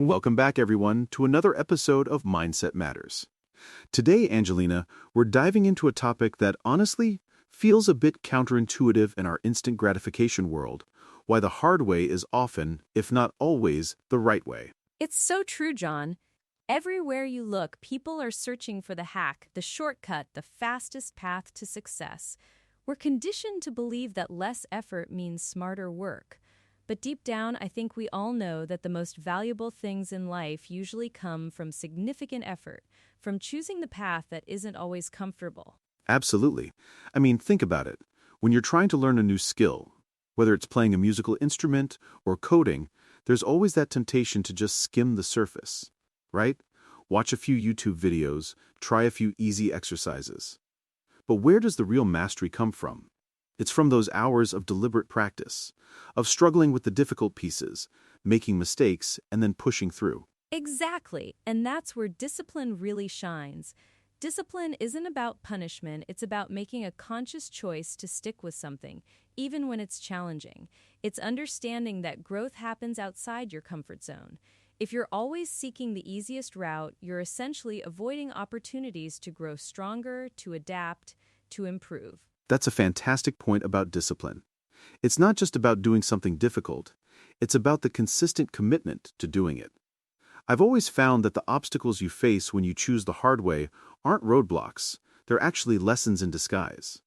Welcome back, everyone, to another episode of Mindset Matters. Today, Angelina, we're diving into a topic that honestly feels a bit counterintuitive in our instant gratification world, why the hard way is often, if not always, the right way. It's so true, John. Everywhere you look, people are searching for the hack, the shortcut, the fastest path to success. We're conditioned to believe that less effort means smarter work. But deep down, I think we all know that the most valuable things in life usually come from significant effort, from choosing the path that isn't always comfortable. Absolutely. I mean, think about it. When you're trying to learn a new skill, whether it's playing a musical instrument or coding, there's always that temptation to just skim the surface, right? Watch a few YouTube videos, try a few easy exercises. But where does the real mastery come from? It's from those hours of deliberate practice, of struggling with the difficult pieces, making mistakes, and then pushing through. Exactly, and that's where discipline really shines. Discipline isn't about punishment, it's about making a conscious choice to stick with something, even when it's challenging. It's understanding that growth happens outside your comfort zone. If you're always seeking the easiest route, you're essentially avoiding opportunities to grow stronger, to adapt, to improve. That's a fantastic point about discipline. It's not just about doing something difficult, it's about the consistent commitment to doing it. I've always found that the obstacles you face when you choose the hard way aren't roadblocks, they're actually lessons in disguise.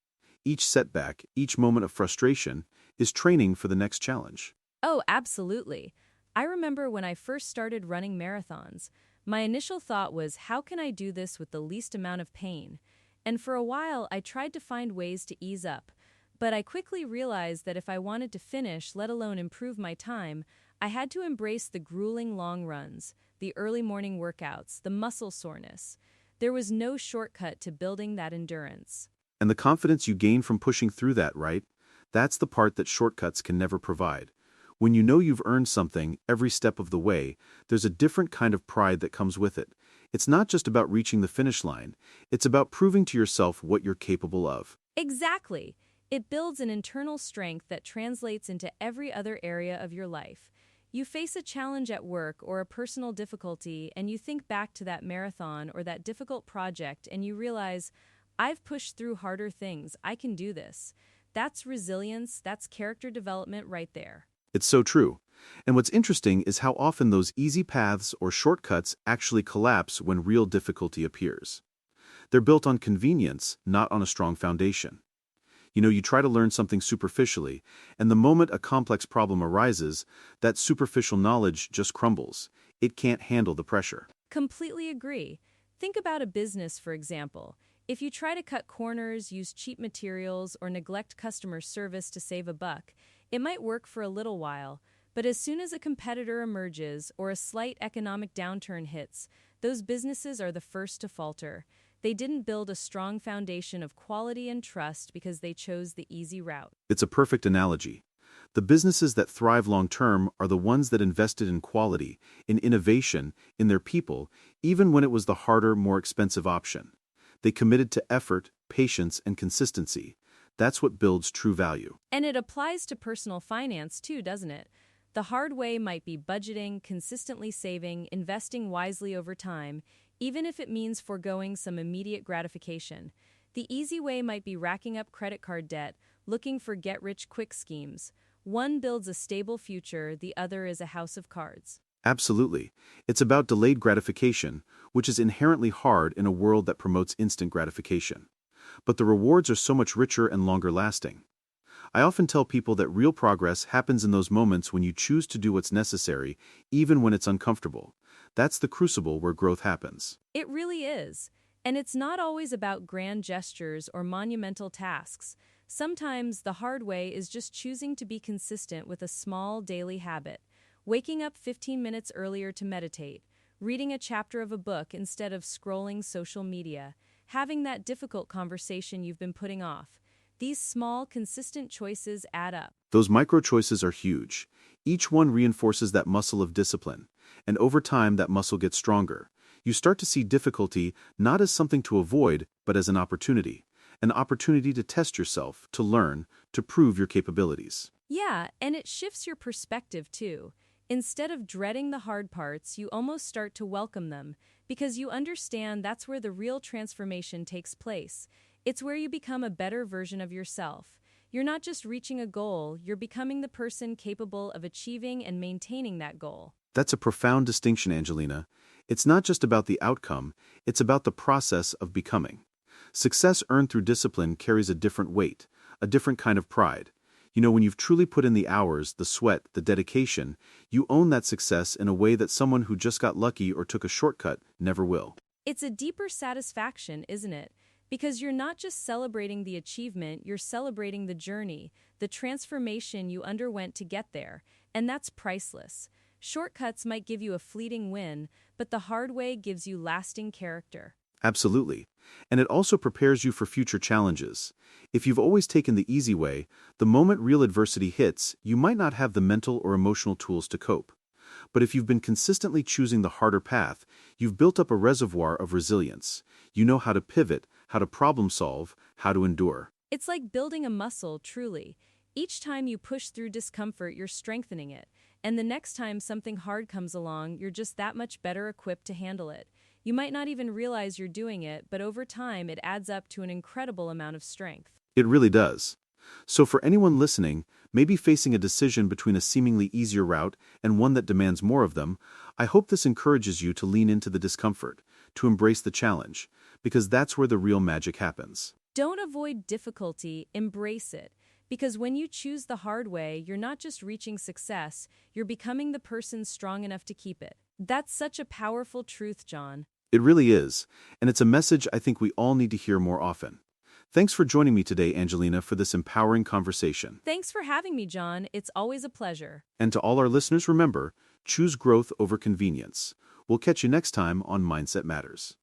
Each setback, each moment of frustration, is training for the next challenge. Oh, absolutely. I remember when I first started running marathons, my initial thought was, how can I do this with the least amount of pain? And for a while, I tried to find ways to ease up. But I quickly realized that if I wanted to finish, let alone improve my time, I had to embrace the grueling long runs, the early morning workouts, the muscle soreness. There was no shortcut to building that endurance. And the confidence you gain from pushing through that, right? That's the part that shortcuts can never provide. When you know you've earned something every step of the way, there's a different kind of pride that comes with it. It's not just about reaching the finish line, it's about proving to yourself what you're capable of. Exactly. It builds an internal strength that translates into every other area of your life. You face a challenge at work or a personal difficulty, and you think back to that marathon or that difficult project, and you realize, I've pushed through harder things, I can do this. That's resilience, that's character development right there. It's so true. And what's interesting is how often those easy paths or shortcuts actually collapse when real difficulty appears. They're built on convenience, not on a strong foundation. You try to learn something superficially, and the moment a complex problem arises, that superficial knowledge just crumbles. It can't handle the pressure. Completely agree. Think about a business, for example. If you try to cut corners, use cheap materials, or neglect customer service to save a buck, it might work for a little while, but as soon as a competitor emerges or a slight economic downturn hits, those businesses are the first to falter. They didn't build a strong foundation of quality and trust because they chose the easy route. It's a perfect analogy. The businesses that thrive long-term are the ones that invested in quality, in innovation, in their people, even when it was the harder, more expensive option. They committed to effort, patience, and consistency. That's what builds true value. And it applies to personal finance too, doesn't it? The hard way might be budgeting, consistently saving, investing wisely over time, even if it means foregoing some immediate gratification. The easy way might be racking up credit card debt, looking for get-rich-quick schemes. One builds a stable future, the other is a house of cards. Absolutely. It's about delayed gratification, which is inherently hard in a world that promotes instant gratification. But the rewards are so much richer and longer lasting. I often tell people that real progress happens in those moments when you choose to do what's necessary, even when it's uncomfortable. That's the crucible where growth happens. It really is. And it's not always about grand gestures or monumental tasks. Sometimes the hard way is just choosing to be consistent with a small daily habit. Waking up 15 minutes earlier to meditate, reading a chapter of a book instead of scrolling social media, having that difficult conversation you've been putting off. These small, consistent choices add up. Those micro choices are huge. Each one reinforces that muscle of discipline, and over time that muscle gets stronger. You start to see difficulty not as something to avoid, but as an opportunity to test yourself, to learn, to prove your capabilities. Yeah, and it shifts your perspective too. Instead of dreading the hard parts, you almost start to welcome them, because you understand that's where the real transformation takes place. It's where you become a better version of yourself. You're not just reaching a goal, you're becoming the person capable of achieving and maintaining that goal. That's a profound distinction, Angelina. It's not just about the outcome, it's about the process of becoming. Success earned through discipline carries a different weight, a different kind of pride. When you've truly put in the hours, the sweat, the dedication, you own that success in a way that someone who just got lucky or took a shortcut never will. It's a deeper satisfaction, isn't it? Because you're not just celebrating the achievement, you're celebrating the journey, the transformation you underwent to get there, and that's priceless. Shortcuts might give you a fleeting win, but the hard way gives you lasting character. Absolutely. And it also prepares you for future challenges. If you've always taken the easy way, the moment real adversity hits, you might not have the mental or emotional tools to cope. But if you've been consistently choosing the harder path, you've built up a reservoir of resilience. You know how to pivot, how to problem solve, how to endure. It's like building a muscle, truly. Each time you push through discomfort, you're strengthening it. And the next time something hard comes along, you're just that much better equipped to handle it. You might not even realize you're doing it, but over time it adds up to an incredible amount of strength. It really does. So for anyone listening, maybe facing a decision between a seemingly easier route and one that demands more of them, I hope this encourages you to lean into the discomfort, to embrace the challenge, because that's where the real magic happens. Don't avoid difficulty, embrace it. Because when you choose the hard way, you're not just reaching success, you're becoming the person strong enough to keep it. That's such a powerful truth, John. It really is, and it's a message I think we all need to hear more often. Thanks for joining me today, Angelina, for this empowering conversation. Thanks for having me, John. It's always a pleasure. And to all our listeners, remember, choose growth over convenience. We'll catch you next time on Mindset Matters.